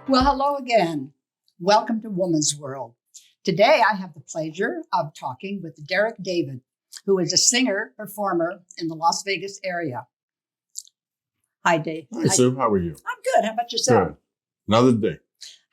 Well, hello again. Welcome to Woman's World. Today, I have the pleasure of talking with Derek David, who is a singer-performer in the Las Vegas area. Hi, Dave. Hi, Sue. How are you? I'm good. How about yourself? Good. Another day.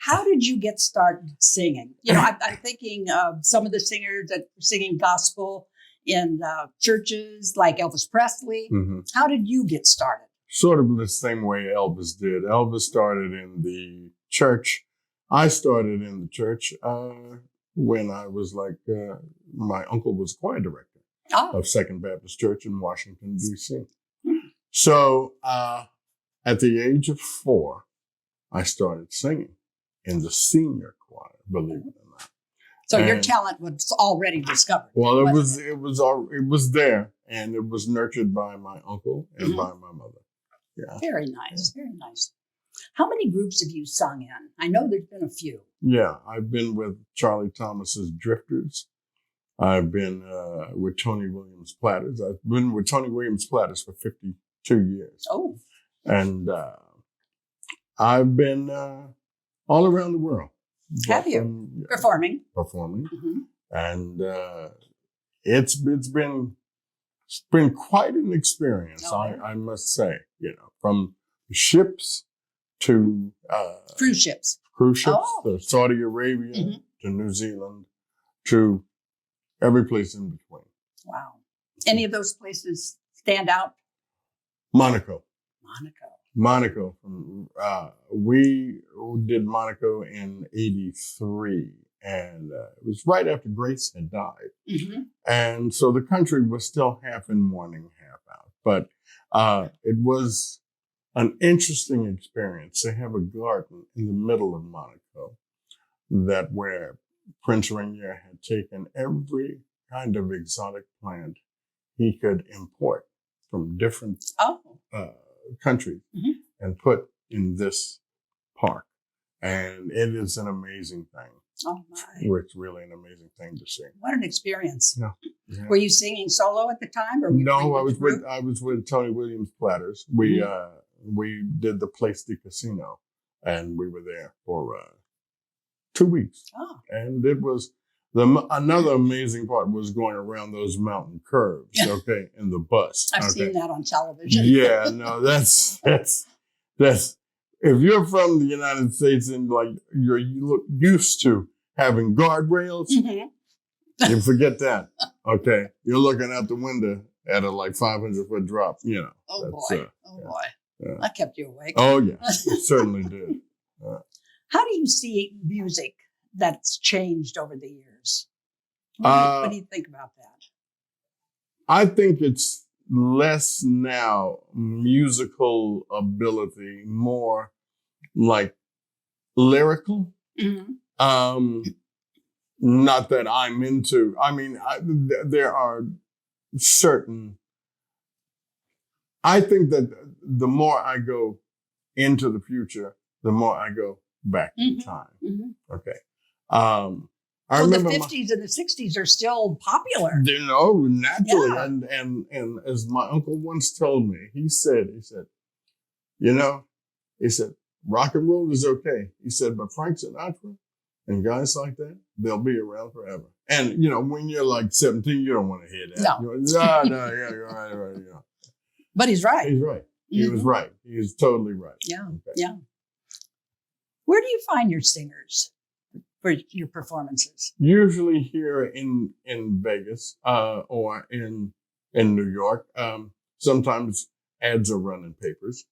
How did you get started singing? You know, I'm thinking of some of the singers that were singing gospel in churches like Elvis Presley. Mm-hmm. How did you get started? Sort of the same way Elvis did. Elvis started in the church. I started in the church when I was my uncle was choir director of Second Baptist Church in Washington, D.C. So at the age of 4, I started singing in the senior choir, believe it or not. So your talent was already discovered. Well, it was there, and it was nurtured by my uncle and by my mother. Yeah. Very nice, very nice. How many groups have you sung in? I know there's been a few. Yeah, I've been with Charlie Thomas's Drifters. I've been with Tony Williams Platters. I've been with Tony Williams Platters for 52 years. Oh. And I've been all around the world. Have you? Performing. Mm-hmm. And it's been quite an experience, I must say, from ships to cruise ships, to Saudi Arabia, to New Zealand, to every place in between. Wow. Any of those places stand out? Monaco. We did Monaco in '83. And it was right after Grace had died. Mm-hmm. And so the country was still half in mourning, half out. But it was an interesting experience to have a garden in the middle of Monaco where Prince Rainier had taken every kind of exotic plant he could import from different countries and put in this park. And it is an amazing thing. Oh my! It's really an amazing thing to see. What an experience! Yeah. Were you singing solo at the time, or no? I was with Tony Williams Platters. We did the Place de Casino, and we were there for 2 weeks. Oh. And it was another amazing part was going around those mountain curves. Okay, in the bus. I've seen that on television. Yeah, no, that's. If you're from the United States and you look used to having guardrails, you forget that. Okay, you're looking out the window at a 500-foot drop. Oh boy! Yeah. That kept you awake. Oh yeah, it certainly did. How do you see music that's changed over the years? What do you think about that? I think it's less now musical ability, more like lyrical. Mm-hmm. Not that I'm into. I mean, there are certain. I think that the more I go into the future, the more I go back in time. Mm-hmm. Okay. I remember the 50s and the 60s are still popular. Naturally. Yeah. And as my uncle once told me, he said, rock and roll is okay. He said, but Frank Sinatra and guys like that, they'll be around forever. And, when you're 17, you don't want to hear that. No. You're right. But he's right. He's right. Mm-hmm. He was right. He was totally right. Yeah. Okay. Yeah. Where do you find your singers for your performances? Usually here in Vegas or in New York. Sometimes ads are run in papers.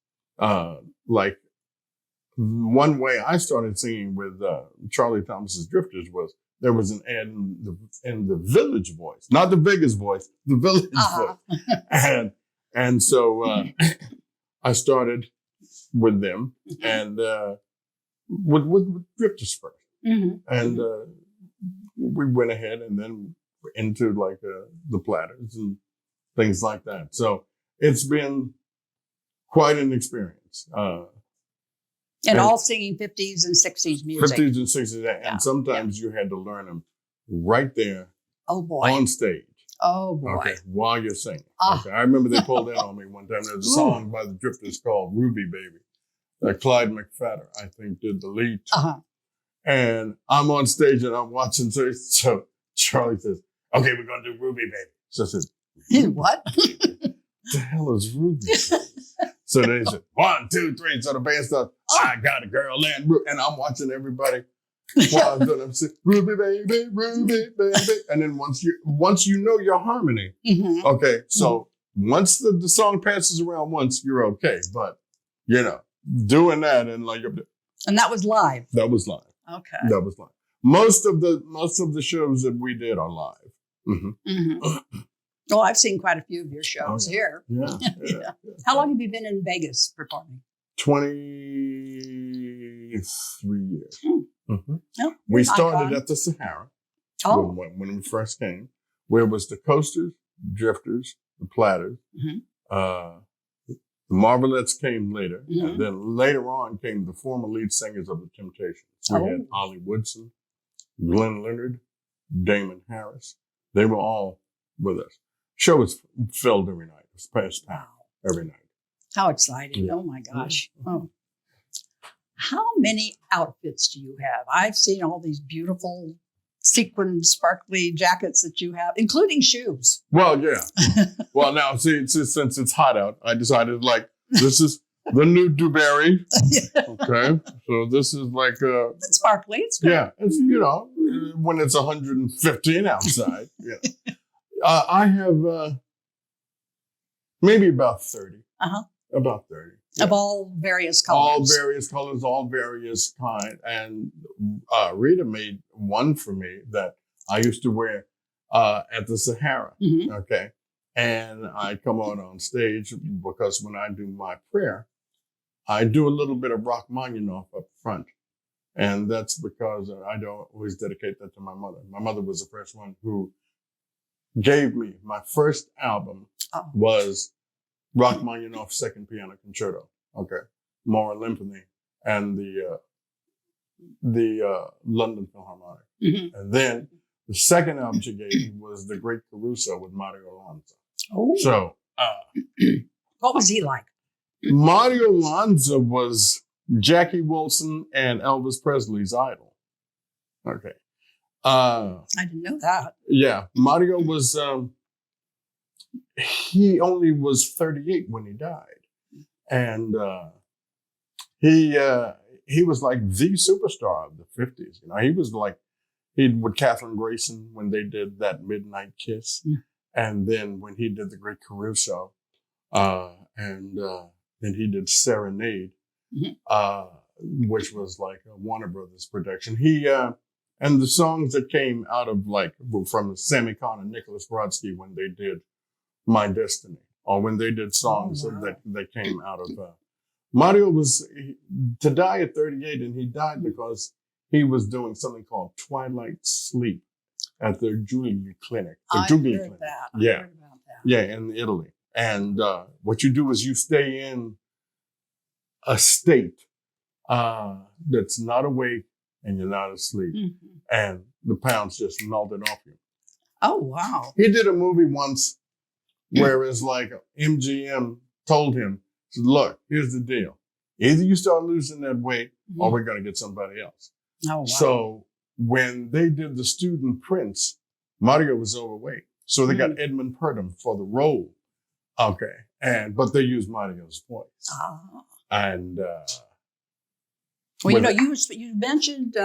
One way I started singing with Charlie Thomas's Drifters was there was an ad in the Village Voice, not the Vegas Voice, the Village Voice, and so I started with them and with Drifters first. Mm-hmm. And we went ahead and then into the Platters and things like that. So it's been quite an experience. And all singing 50s and 60s music. 50s and 60s. And sometimes you had to learn them right there on stage. Oh, boy. Okay, while you're singing. Okay. I remember they pulled that on me one time. There's a song by the Drifters called Ruby Baby. Clyde McFadden, I think, did the lead. Uh-huh. And I'm on stage and I'm watching. So Charlie says, "Okay, we're going to do Ruby Baby." So I said, What? the hell is Ruby? So they said, 1, 2, 3. So the band starts, I got a girl and I'm watching everybody. While I'm doing, I'm saying, Ruby baby, Ruby baby. And then once you know your harmony, okay, so once the song passes around once, you're okay. But, doing that and like. And that was live? That was live. Okay. That was live. Most of the shows that we did are live. Well, I've seen quite a few of your shows here. Yeah. How long have you been in Vegas performing? 23 years. Oh, We started at the Sahara when we first came, where it was the Coasters, Drifters, the Platters. The Marvelettes came later. And then later on came the former lead singers of the Temptations. We had Ollie Woodson, Glenn Leonard, Damon Harris. They were all with us. Show was filled every night. It was past every night. How exciting. Yeah. Oh, my gosh. Oh. How many outfits do you have? I've seen all these beautiful sequin, sparkly jackets that you have, including shoes. Well, yeah. Well, now, see, since it's hot out, I decided, this is the new Dewberry. Okay. So this is like... It's sparkly. It's good. Yeah. It's, when it's 115 outside. Yeah. I have maybe about 30. About 30. Yeah. Of all various colors. All various colors, all various kinds. And Rita made one for me that I used to wear at the Sahara. Okay. And I come on stage because when I do my prayer, I do a little bit of Rachmaninoff up front. And that's because I don't always dedicate that to my mother. My mother was the first one who gave me my first album was Rachmaninoff's Second Piano Concerto. Okay. More Symphony and the London Philharmonic. And then the second album she gave me was The Great Caruso with Mario Lanza. So, what was he like? Mario Lanza was Jackie Wilson and Elvis Presley's idol. Okay. I didn't know that. Yeah. Mario was, he only was 38 when he died. And he was like the superstar of the 50s. He was like, with Kathryn Grayson when they did that Midnight Kiss. And then when he did The Great Caruso, and then he did Serenade, which was like a Warner Brothers production. And the songs that came out of from Sammy Cahn and Nicholas Brodsky when they did My Destiny, or when they did songs that came out of, Mario was to die at 38, and he died because he was doing something called Twilight Sleep at the Giugli Clinic. I heard that. I heard about that. Yeah, in Italy. And what you do is you stay in a state that's not awake and you're not asleep. And the pounds just melted off you. Oh, wow. He did a movie once where it's like MGM told him, look, here's the deal. Either you start losing that weight or we're going to get somebody else. Oh, wow. So when they did The Student Prince, Mario was overweight. So they got Edmund Purdom for the role. Okay. But they used Mario's voice. And well, you mentioned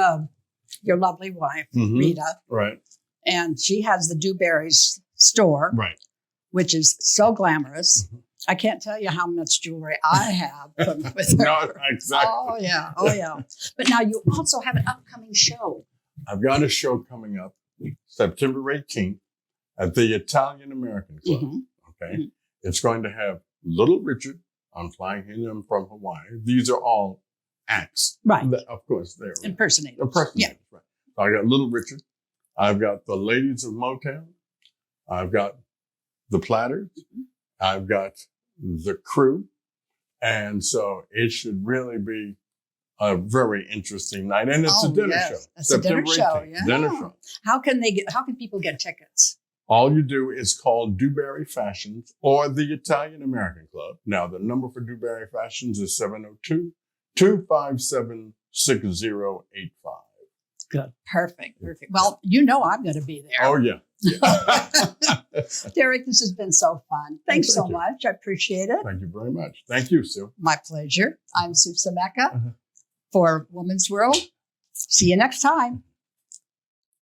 your lovely wife, Rita. Right. And she has the Dewberry's store. Right. Which is so glamorous. I can't tell you how much jewelry I have with her. No, exactly. Oh, yeah. Oh, yeah. But now you also have an upcoming show. I've got a show coming up September 18th at the Italian American Club. Okay. It's going to have Little Richard. I'm flying him from Hawaii. These are all acts. Right. Of course, they're impersonators. Yeah. Right. So I got Little Richard. I've got the Ladies of Motown. I've got the Platters. I've got the Crew. And so it should really be a very interesting night. And it's a dinner show. It's a dinner show. Yeah. Dinner show. How can people get tickets? All you do is call Dewberry Fashions or the Italian American Club. Now, the number for Dewberry Fashions is 257-6085. Good. Perfect. Perfect. Well, you know I'm going to be there. Oh, yeah. Derek, this has been so fun. Thanks so much. I appreciate it. Thank you very much. Thank you, Sue. My pleasure. I'm Sue Simecka for Woman's World. See you next time.